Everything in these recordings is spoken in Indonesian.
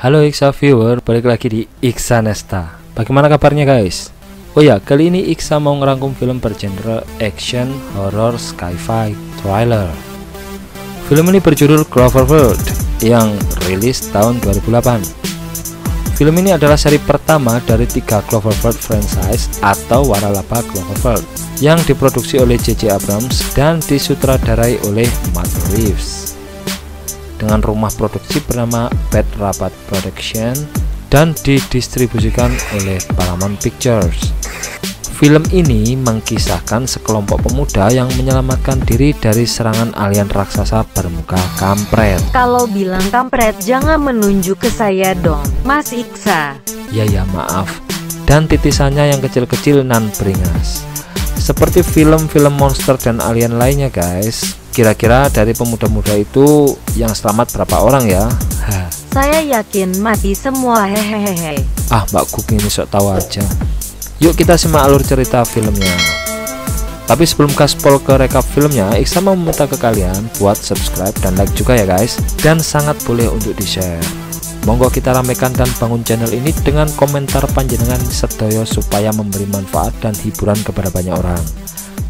Halo Iksa viewer, balik lagi di Iksa Nesta. Bagaimana kabarnya guys? Oh ya, kali ini Iksa mau ngerangkum film bergenre action, horror, sci-fi, thriller. Film ini berjudul Cloverfield yang rilis tahun 2008. Film ini adalah seri pertama dari 3 Cloverfield franchise atau waralaba Cloverfield yang diproduksi oleh J.J. Abrams dan disutradarai oleh Matt Reeves dengan rumah produksi bernama Bad Robot Production dan didistribusikan oleh Paramount Pictures. Film ini mengkisahkan sekelompok pemuda yang menyelamatkan diri dari serangan alien raksasa bermuka kampret. Kalau bilang kampret jangan menunjuk ke saya dong, Mas Iksa. Ya maaf. Dan titisannya yang kecil-kecil nan beringas. Seperti film-film monster dan alien lainnya guys. Kira-kira dari pemuda-muda itu yang selamat berapa orang ya? Saya yakin mati semua, hehehe. Ah, Mbak Guk ini sok tahu aja. Yuk kita simak alur cerita filmnya. Tapi sebelum gaspol ke rekap filmnya, Iksa mau meminta ke kalian buat subscribe dan like juga ya guys. Dan sangat boleh untuk di share. Monggo kita ramekan dan bangun channel ini dengan komentar panjenengan sedoyo supaya memberi manfaat dan hiburan kepada banyak orang.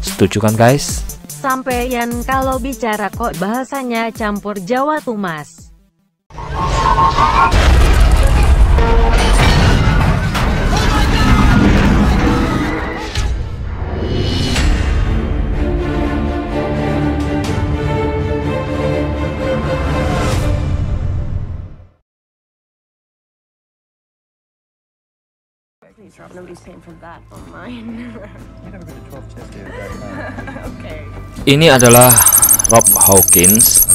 Setuju kan guys? Sampeyan kalau bicara kok bahasanya campur Jawa tuh Mas. Ini adalah Rob Hawkins.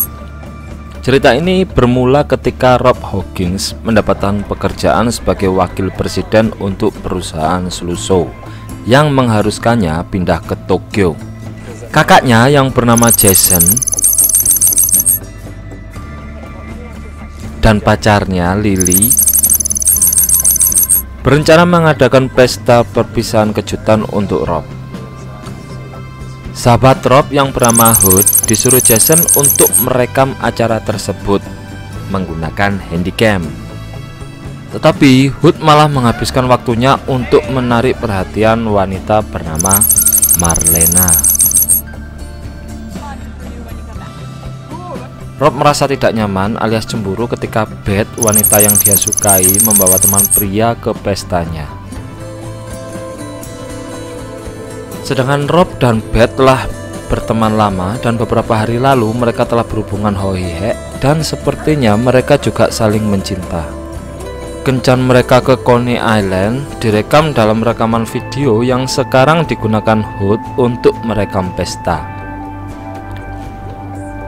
Cerita ini bermula ketika Rob Hawkins mendapatkan pekerjaan sebagai wakil presiden untuk perusahaan Sluso yang mengharuskannya pindah ke Tokyo. Kakaknya yang bernama Jason dan pacarnya Lily berencana mengadakan pesta perpisahan kejutan untuk Rob. Sahabat Rob yang bernama Hood disuruh Jason untuk merekam acara tersebut menggunakan handycam. Tetapi Hood malah menghabiskan waktunya untuk menarik perhatian wanita bernama Marlena. Rob merasa tidak nyaman alias cemburu ketika Beth, wanita yang dia sukai, membawa teman pria ke pestanya. Sedangkan Rob dan Beth telah berteman lama dan beberapa hari lalu mereka telah berhubungan hoihek dan sepertinya mereka juga saling mencinta. Kencan mereka ke Coney Island direkam dalam rekaman video yang sekarang digunakan Hood untuk merekam pesta.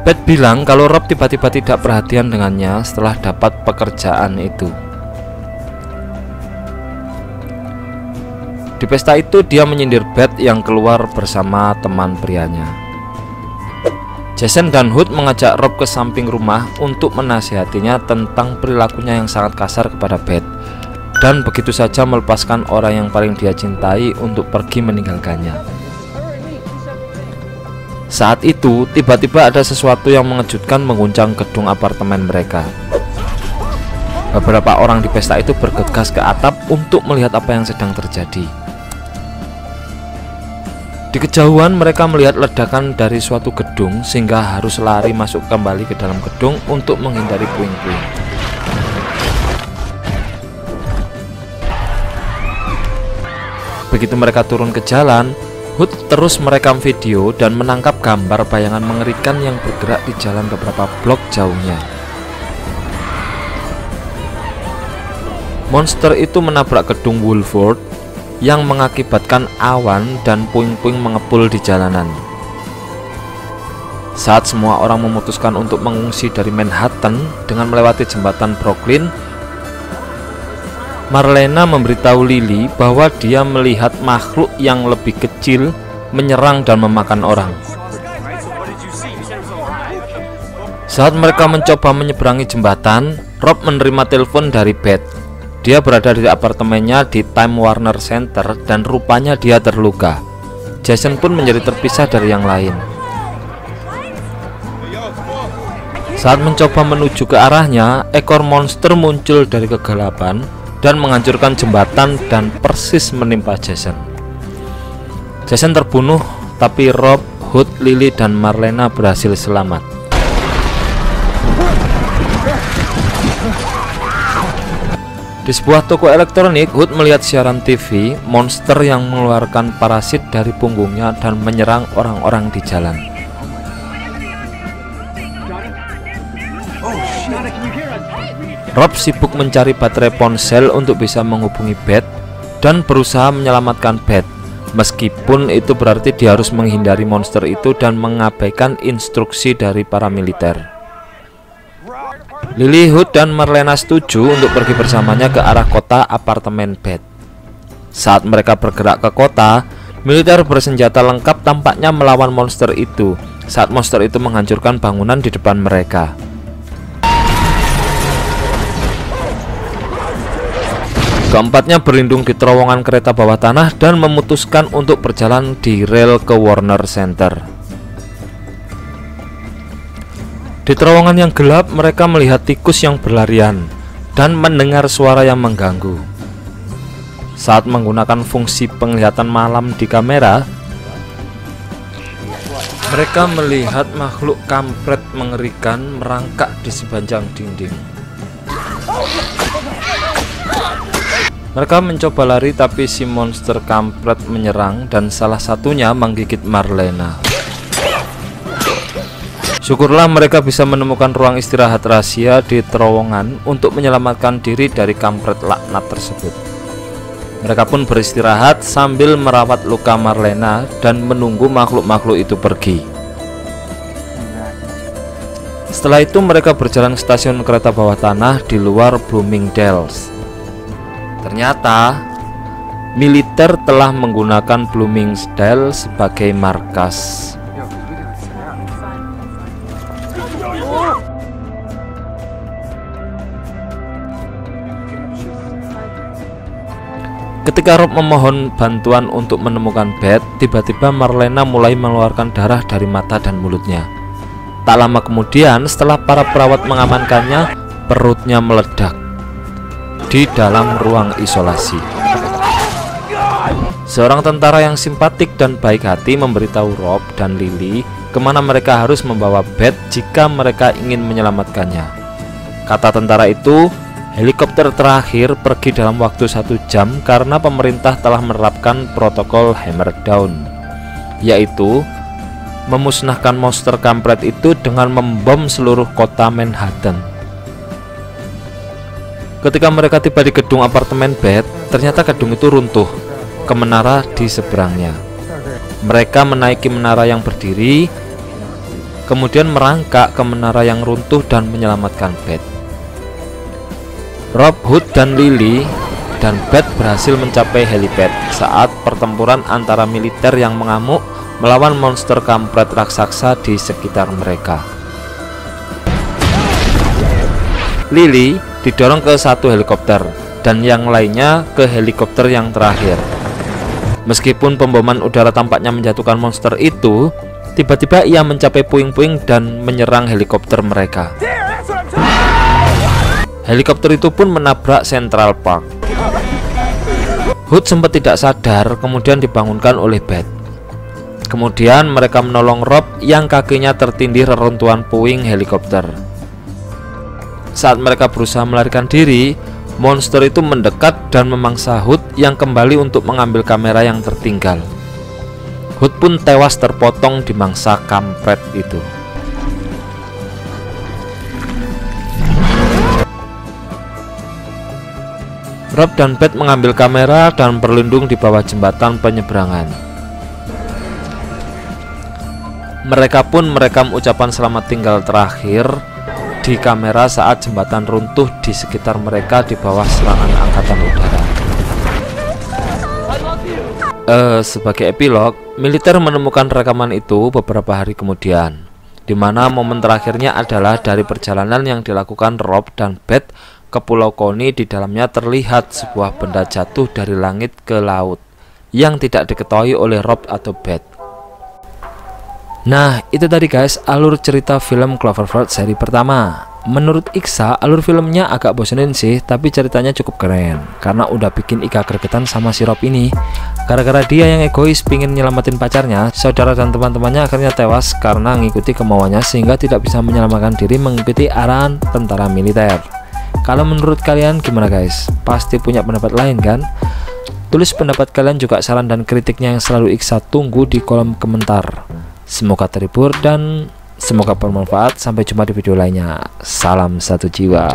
Beth bilang kalau Rob tiba-tiba tidak perhatian dengannya setelah dapat pekerjaan itu. Di pesta itu dia menyindir Beth yang keluar bersama teman prianya. Jason dan Hood mengajak Rob ke samping rumah untuk menasihatinya tentang perilakunya yang sangat kasar kepada Beth dan begitu saja melepaskan orang yang paling dia cintai untuk pergi meninggalkannya. Saat itu, tiba-tiba ada sesuatu yang mengejutkan mengguncang gedung apartemen mereka. Beberapa orang di pesta itu bergegas ke atap untuk melihat apa yang sedang terjadi. Di kejauhan mereka melihat ledakan dari suatu gedung sehingga harus lari masuk kembali ke dalam gedung untuk menghindari puing-puing. Begitu mereka turun ke jalan, Hood terus merekam video dan menangkap gambar bayangan mengerikan yang bergerak di jalan beberapa blok jauhnya. Monster itu menabrak gedung Woolworth yang mengakibatkan awan dan puing-puing mengepul di jalanan. Saat semua orang memutuskan untuk mengungsi dari Manhattan dengan melewati jembatan Brooklyn, Marlena memberitahu Lily bahwa dia melihat makhluk yang lebih kecil menyerang dan memakan orang. Saat mereka mencoba menyeberangi jembatan, Rob menerima telepon dari Beth. Dia berada di apartemennya di Time Warner Center dan rupanya dia terluka. Jason pun menjadi terpisah dari yang lain. Saat mencoba menuju ke arahnya, ekor monster muncul dari kegelapan dan menghancurkan jembatan dan persis menimpa Jason. Jason terbunuh, tapi Rob, Hood, Lily, dan Marlena berhasil selamat. Di sebuah toko elektronik, Hood melihat siaran TV monster yang mengeluarkan parasit dari punggungnya dan menyerang orang-orang di jalan. Rob sibuk mencari baterai ponsel untuk bisa menghubungi Beth dan berusaha menyelamatkan Beth, meskipun itu berarti dia harus menghindari monster itu dan mengabaikan instruksi dari para militer. Lily, Hood, dan Marlena setuju untuk pergi bersamanya ke arah kota apartemen Beth. Saat mereka bergerak ke kota, militer bersenjata lengkap tampaknya melawan monster itu saat monster itu menghancurkan bangunan di depan mereka. Keempatnya berlindung di terowongan kereta bawah tanah dan memutuskan untuk berjalan di rel ke Warner Center. Di terowongan yang gelap, mereka melihat tikus yang berlarian dan mendengar suara yang mengganggu. Saat menggunakan fungsi penglihatan malam di kamera, mereka melihat makhluk kampret mengerikan merangkak di sepanjang dinding. Mereka mencoba lari, tapi si monster kampret menyerang dan salah satunya menggigit Marlena. Syukurlah mereka bisa menemukan ruang istirahat rahasia di terowongan untuk menyelamatkan diri dari kampret laknat tersebut. Mereka pun beristirahat sambil merawat luka Marlena dan menunggu makhluk-makhluk itu pergi. Setelah itu mereka berjalan ke stasiun kereta bawah tanah di luar Bloomingdale's. Ternyata militer telah menggunakan Bloomingdale sebagai markas. Ketika Rob memohon bantuan untuk menemukan Beth, tiba-tiba Marlena mulai mengeluarkan darah dari mata dan mulutnya. Tak lama kemudian, setelah para perawat mengamankannya, perutnya meledak di dalam ruang isolasi. Seorang tentara yang simpatik dan baik hati memberitahu Rob dan Lily kemana mereka harus membawa Beth jika mereka ingin menyelamatkannya. Kata tentara itu, helikopter terakhir pergi dalam waktu 1 jam karena pemerintah telah menerapkan protokol Hammer Down, yaitu memusnahkan monster kampret itu dengan membom seluruh kota Manhattan. Ketika mereka tiba di gedung apartemen Beth, ternyata gedung itu runtuh ke menara di seberangnya. Mereka menaiki menara yang berdiri, kemudian merangkak ke menara yang runtuh dan menyelamatkan Beth. Rob, Hood, dan Lily dan Beth berhasil mencapai helipad saat pertempuran antara militer yang mengamuk melawan monster kampret raksasa di sekitar mereka. Lily didorong ke satu helikopter dan yang lainnya ke helikopter yang terakhir. Meskipun pemboman udara tampaknya menjatuhkan monster itu, tiba-tiba ia mencapai puing-puing dan menyerang helikopter mereka. Helikopter itu pun menabrak Central Park. Hood sempat tidak sadar, kemudian dibangunkan oleh Beth. Kemudian mereka menolong Rob yang kakinya tertindih reruntuhan puing helikopter. Saat mereka berusaha melarikan diri, monster itu mendekat dan memangsa Hood yang kembali untuk mengambil kamera yang tertinggal. Hood pun tewas terpotong di mangsa kampret itu. Rob dan Beth mengambil kamera dan berlindung di bawah jembatan penyeberangan. Mereka pun merekam ucapan selamat tinggal terakhir di kamera saat jembatan runtuh di sekitar mereka di bawah serangan angkatan udara. Sebagai epilog, militer menemukan rekaman itu beberapa hari kemudian, di mana momen terakhirnya adalah dari perjalanan yang dilakukan Rob dan Beth ke Pulau Coney. Di dalamnya terlihat sebuah benda jatuh dari langit ke laut yang tidak diketahui oleh Rob atau Beth. Nah, itu tadi guys alur cerita film Cloverfield seri pertama. Menurut Iksa, alur filmnya agak bosenin sih, tapi ceritanya cukup keren karena udah bikin Ika gregetan sama si Rob ini. Gara-gara dia yang egois pingin nyelamatin pacarnya, saudara dan teman-temannya akhirnya tewas karena ngikuti kemauannya sehingga tidak bisa menyelamatkan diri mengikuti arahan tentara militer. Kalau menurut kalian gimana guys? Pasti punya pendapat lain kan? Tulis pendapat kalian juga saran dan kritiknya yang selalu Iksa tunggu di kolom komentar. Semoga terhibur dan semoga bermanfaat. Sampai jumpa di video lainnya. Salam satu jiwa.